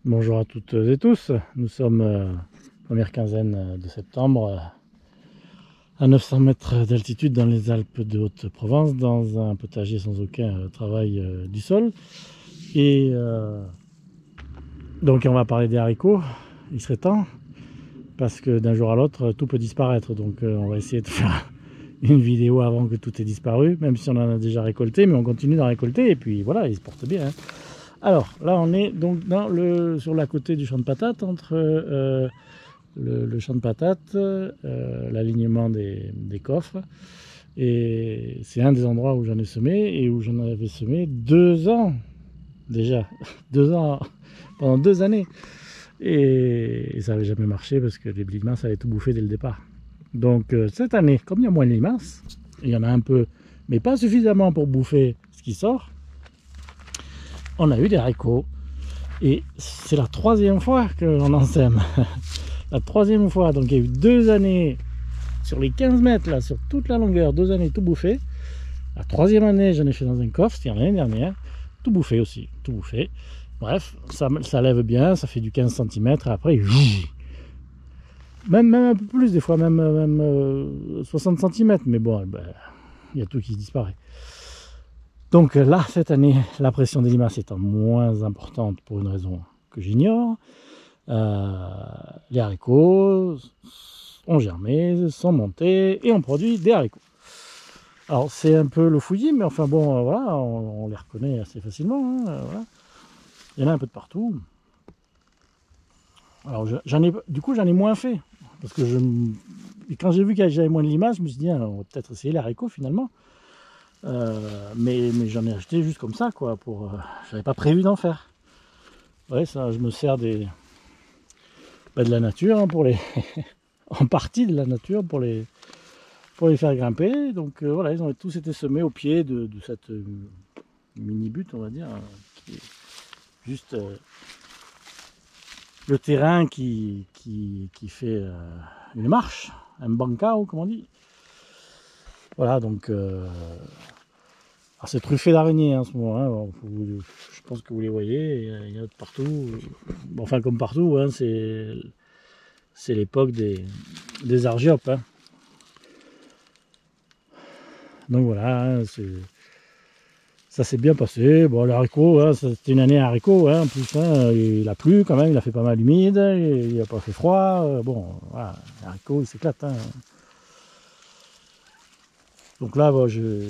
Bonjour à toutes et tous, nous sommes première quinzaine de septembre à 900 mètres d'altitude dans les Alpes de Haute-Provence, dans un potager sans aucun travail du sol. Et donc on va parler des haricots, il serait temps, parce que d'un jour à l'autre tout peut disparaître, donc on va essayer de faire une vidéo avant que tout ait disparu, même si on en a déjà récolté, mais on continue d'en récolter, et puis voilà, ils se portent bien. Hein. Alors là on est donc sur la côté du champ de patates, entre le champ de patates, l'alignement des coffres, et c'est un des endroits où j'en ai semé, et où j'en avais semé 2 ans déjà, 2 ans, pendant 2 années, et ça n'avait jamais marché parce que les limaces avaient tout bouffé dès le départ. Donc cette année, comme il y a moins de limaces, il y en a un peu, mais pas suffisamment pour bouffer ce qui sort, on a eu des haricots. Et c'est la 3e fois que l'on en sème. La 3e fois. Donc il y a eu 2 années sur les 15 mètres, là, sur toute la longueur, 2 années tout bouffé. La 3e année, j'en ai fait dans un coffre, c'était l'année dernière. Tout bouffé aussi, tout bouffé. Bref, ça lève bien, ça fait du 15 cm. Et après, même un peu plus, des fois, même 60 cm. Mais bon, ben, il y a tout qui disparaît. Donc là, cette année, la pression des limaces étant moins importante pour une raison que j'ignore, les haricots ont germé, sont montés et on produit des haricots. Alors c'est un peu le fouillis, mais enfin bon, voilà, on les reconnaît assez facilement. Hein, voilà. Il y en a un peu de partout. Alors du coup j'en ai moins fait, parce que quand j'ai vu qu'il y avait moins de limaces, je me suis dit, on va peut-être essayer les haricots finalement. Mais j'en ai acheté juste comme ça, quoi, j'avais pas prévu d'en faire. Ouais, ça, je me sers de la nature, hein, en partie de la nature pour les faire grimper. Donc voilà, ils ont tous été semés au pied de cette mini-butte, on va dire, qui est juste le terrain qui fait une marche, un bancao, comme on dit. Voilà, donc alors c'est truffé d'araignées en ce moment, hein. Je pense que vous les voyez, il y en a de partout. Enfin, comme partout, hein, c'est l'époque des argiopes. Hein. Donc voilà, hein, ça s'est bien passé. Bon, l'haricot, hein, c'était une année à haricot, hein, en plus, hein, il a plu quand même, il a fait pas mal humide, il n'a pas fait froid. Bon, voilà, l'haricot, il s'éclate. Hein. Donc là, bon, j'ai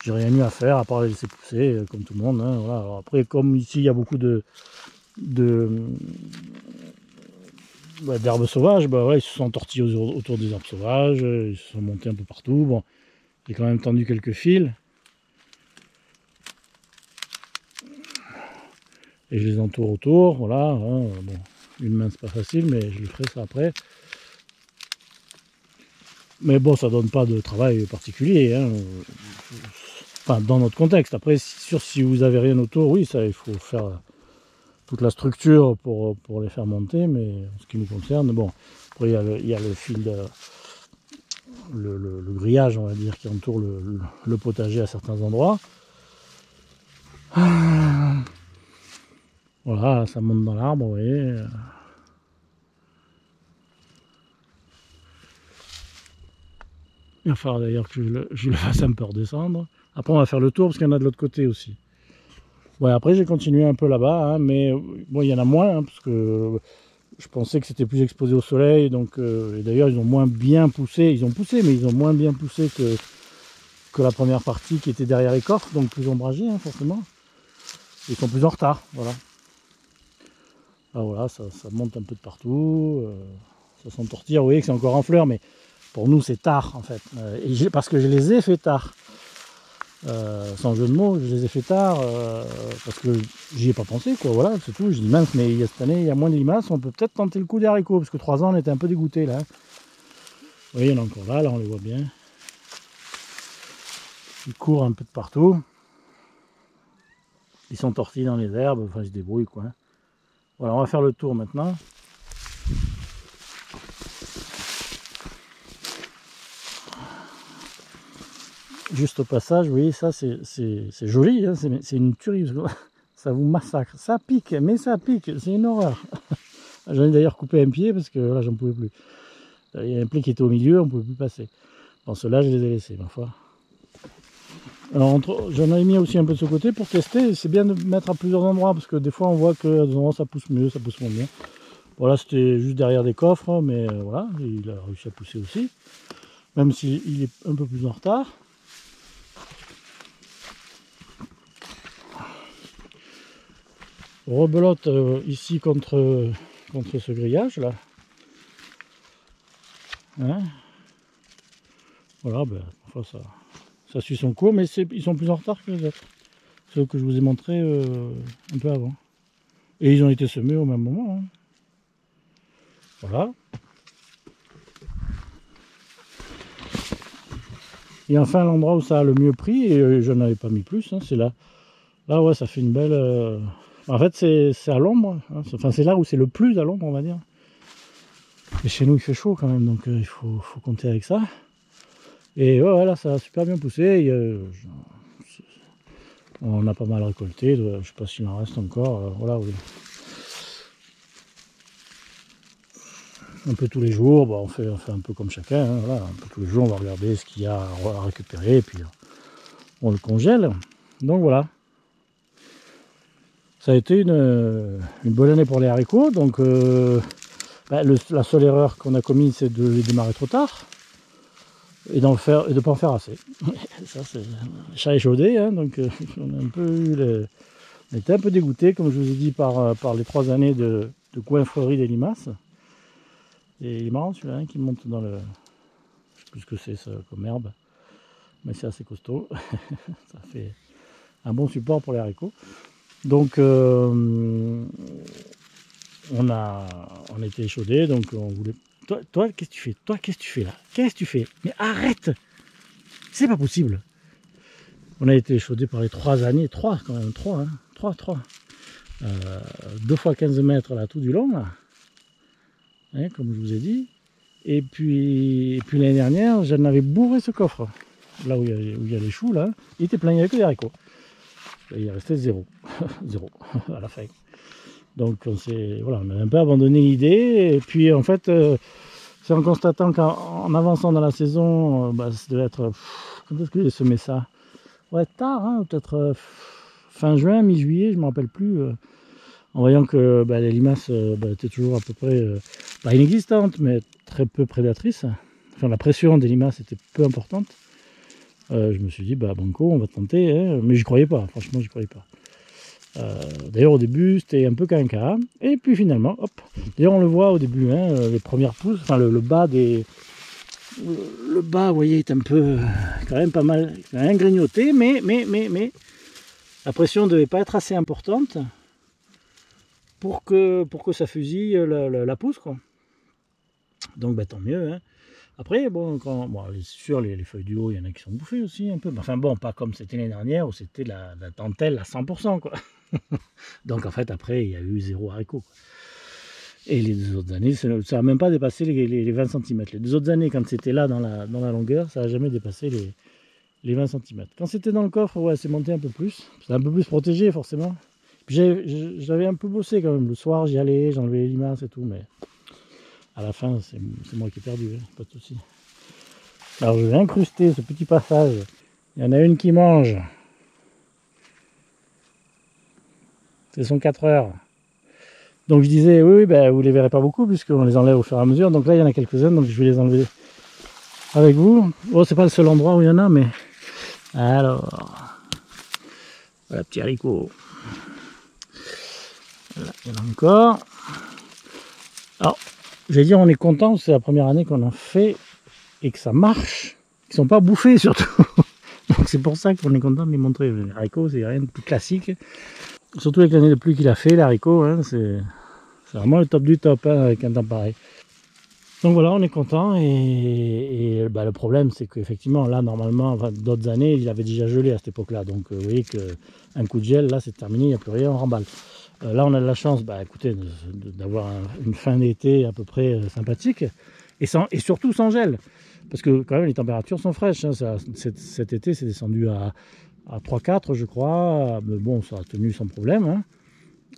rien eu à faire à part les laisser pousser, comme tout le monde. Hein, voilà. Alors après, comme ici, il y a beaucoup d'herbes sauvages, bah ouais, ils se sont tortillés autour des herbes sauvages, ils se sont montés un peu partout. Bon, j'ai quand même tendu quelques fils. Et je les entoure autour, voilà. Hein, bon, une main c'est pas facile, mais je le ferai ça après. Mais bon, ça donne pas de travail particulier. Hein. Enfin, dans notre contexte. Après, si vous avez rien autour, oui, ça, il faut faire toute la structure pour les faire monter, mais en ce qui nous concerne, bon, après il y a le fil, le grillage, on va dire, qui entoure le potager à certains endroits. Voilà, ça monte dans l'arbre, vous voyez. Il va falloir d'ailleurs que je le fasse un peu redescendre. Après, on va faire le tour parce qu'il y en a de l'autre côté aussi. Ouais, après, j'ai continué un peu là-bas, hein, mais bon, il y en a moins, hein, parce que je pensais que c'était plus exposé au soleil. Donc, et d'ailleurs, ils ont moins bien poussé. Ils ont poussé, mais ils ont moins bien poussé que la première partie qui était derrière les coffres, donc plus ombragés, hein, forcément. Ils sont plus en retard, voilà. Alors voilà, ça monte un peu de partout. Ça s'entortille. Vous voyez que c'est encore en fleurs, mais pour nous, c'est tard, en fait. Parce que je les ai fait tard. Sans jeu de mots, je les ai fait tard parce que j'y ai pas pensé, quoi. Voilà, c'est tout. Je dis mince, mais cette année, il y a moins de limaces, on peut peut-être tenter le coup des haricots, parce que 3 ans, on était un peu dégoûtés là. Vous voyez, il y en a encore là, on les voit bien. Ils courent un peu de partout. Ils sont tortillés dans les herbes, enfin, ils se débrouillent, quoi. Voilà, on va faire le tour maintenant. Juste au passage, vous voyez, ça c'est joli, hein, c'est une tuerie. ça vous massacre. Ça pique, mais ça pique, c'est une horreur. J'en ai d'ailleurs coupé un pied parce que là, j'en pouvais plus. Il y a un pied qui était au milieu, on ne pouvait plus passer. Bon, ceux-là, je les ai laissés, ma foi. Alors, j'en ai mis aussi un peu de ce côté pour tester. C'est bien de mettre à plusieurs endroits parce que des fois, on voit que des endroits, ça pousse mieux, ça pousse moins bien. Voilà, c'était juste derrière des coffres, mais voilà, il a réussi à pousser aussi. Même s'il est un peu plus en retard. Rebelote ici contre ce grillage là. Hein, voilà, ben, enfin, ça suit son cours, mais ils sont plus en retard que les autres. Ceux que je vous ai montrés un peu avant. Et ils ont été semés au même moment. Hein. Voilà. Et enfin, l'endroit où ça a le mieux pris, et je n'avais pas mis plus, hein, c'est là. Là, ouais, ça fait une belle... En fait, c'est à l'ombre. Hein. Enfin, c'est là où c'est le plus à l'ombre, on va dire. Et chez nous, il fait chaud quand même, donc il faut compter avec ça. Et ouais, là, ça a super bien poussé. On a pas mal récolté. Je sais pas s'il en reste encore. Voilà, oui. Un peu tous les jours, bah, on fait un peu comme chacun. Hein, voilà. Un peu tous les jours, on va regarder ce qu'il y a à récupérer. Et puis, on le congèle. Donc voilà. Ça a été une bonne année pour les haricots. Donc, la seule erreur qu'on a commise, c'est de les démarrer trop tard. Et de ne pas en faire assez. Ça, c'est le chat échaudé, hein, donc on a un peu eu on était un peu dégoûté, comme je vous ai dit, par les 3 années de coinfrerie des limaces. Et il est marrant celui-là, hein, qui monte dans le... Je sais plus ce que c'est ça comme herbe, mais c'est assez costaud. Ça fait un bon support pour les haricots. Donc on était échaudé, donc on voulait... Toi, qu'est-ce que tu fais? Toi, qu'est-ce que tu fais là? Qu'est-ce que tu fais? Mais arrête! C'est pas possible! On a été échaudé par les 3 années, 3 quand même, 3, hein, 3. 2 fois 15 mètres là, tout du long, là. Hein, comme je vous ai dit. Et puis l'année dernière, j'en avais bourré ce coffre. Là où il y a les choux, là, il était plein, il n'y avait que des haricots. Et il restait 0. 0 à la fin. Donc voilà, on a un peu abandonné l'idée. Et puis en fait, c'est en constatant qu'en avançant dans la saison, ça devait être... Quand est-ce que j'ai semé ça? Ouais, tard, hein, peut-être fin juin, mi-juillet, je ne me rappelle plus. En voyant que les limaces étaient toujours à peu près, pas inexistantes, mais très peu prédatrices. Enfin, la pression des limaces était peu importante. Je me suis dit, banco, on va tenter. Hein, mais j'y croyais pas, franchement, j'y croyais pas. D'ailleurs, au début, c'était un peu quinca. Et puis finalement, hop. D'ailleurs, on le voit au début, hein, les premières pousses, enfin le bas des... Le bas, vous voyez, est un peu, quand même pas mal, rien grignoté, mais la pression ne devait pas être assez importante pour que ça fusille la pousse, quoi. Donc, tant mieux. Hein. Après, bon, c'est sûr, les feuilles du haut, il y en a qui sont bouffées aussi un peu. Enfin bon, pas comme c'était l'année dernière où c'était la dentelle à 100%, quoi. Donc, en fait, après, il y a eu 0 haricot, quoi. Et les 2 autres années, ça n'a même pas dépassé les 20 cm. Les 2 autres années, quand c'était là dans la longueur, ça n'a jamais dépassé les 20 cm. Quand c'était dans le coffre, ouais, c'est monté un peu plus. C'est un peu plus protégé, forcément. J'avais un peu bossé quand même. Le soir, j'y allais, j'enlevais les limaces et tout, mais à la fin, c'est moi qui ai perdu, hein, pas de souci. Alors, je vais incruster ce petit passage. Il y en a une qui mange. C'est son 4 heures. Donc je disais, oui, vous les verrez pas beaucoup puisqu'on les enlève au fur et à mesure. Donc là, il y en a quelques-uns, donc je vais les enlever avec vous. Bon, c'est pas le seul endroit où il y en a, mais... Alors... Voilà, petit haricot. Voilà, il y en a encore. Alors, je vais dire, on est content, c'est la première année qu'on en fait et que ça marche. Ils sont pas bouffés surtout. Donc c'est pour ça qu'on est content de les montrer. Les haricots, c'est rien de plus classique. Surtout avec l'année de pluie qu'il a fait, les haricots, hein, c'est vraiment le top du top, hein, avec un temps pareil. Donc voilà, on est content et le problème c'est qu'effectivement là normalement, d'autres années il avait déjà gelé à cette époque-là, donc vous voyez qu'un coup de gel là c'est terminé, il n'y a plus rien, on remballe. Là on a de la chance, écoutez, d'avoir une fin d'été à peu près sympathique et surtout sans gel, parce que quand même les températures sont fraîches, hein, cet été c'est descendu à à 3-4 je crois, mais bon ça a tenu sans problème, hein.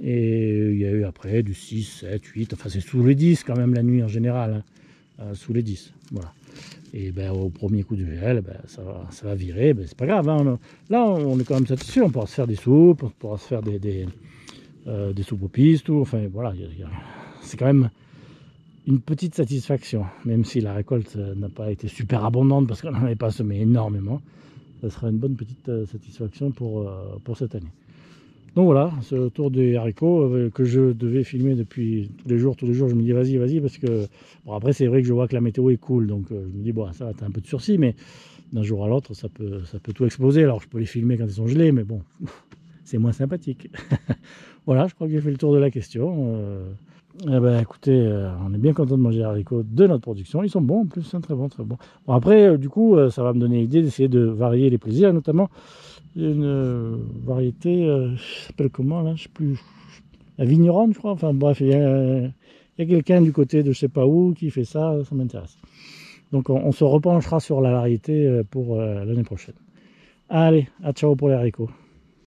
Et il y a eu après du 6, 7, 8, enfin c'est sous les 10 quand même la nuit en général, hein, sous les 10, voilà. Et ben, au premier coup de gel, ben, ça va virer, ben, c'est pas grave, hein. Là on est quand même satisfait, on pourra se faire des soupes, on pourra se faire des soupes aux pistes, tout, enfin voilà, c'est quand même une petite satisfaction, même si la récolte n'a pas été super abondante parce qu'on n'en avait pas semé énormément, ça sera une bonne petite satisfaction pour cette année. Donc voilà, ce tour des haricots que je devais filmer depuis tous les jours, je me dis vas-y, parce que, bon après c'est vrai que je vois que la météo est cool, donc je me dis bon ça va, t'as un peu de sursis, mais d'un jour à l'autre ça peut tout exploser, alors je peux les filmer quand ils sont gelés, mais bon, c'est moins sympathique. Voilà, je crois que j'ai fait le tour de la question. Eh ben, écoutez, on est bien content de manger les haricots de notre production. Ils sont bons en plus, hein, très bon, très bon. Bon après, du coup, ça va me donner l'idée d'essayer de varier les plaisirs, notamment une variété, ça s'appelle comment là, je sais plus, la vigneronne, je crois. Enfin bref, il y a quelqu'un du côté de je sais pas où qui fait ça, ça m'intéresse. Donc on se repenchera sur la variété pour l'année prochaine. Allez, à ciao pour les haricots.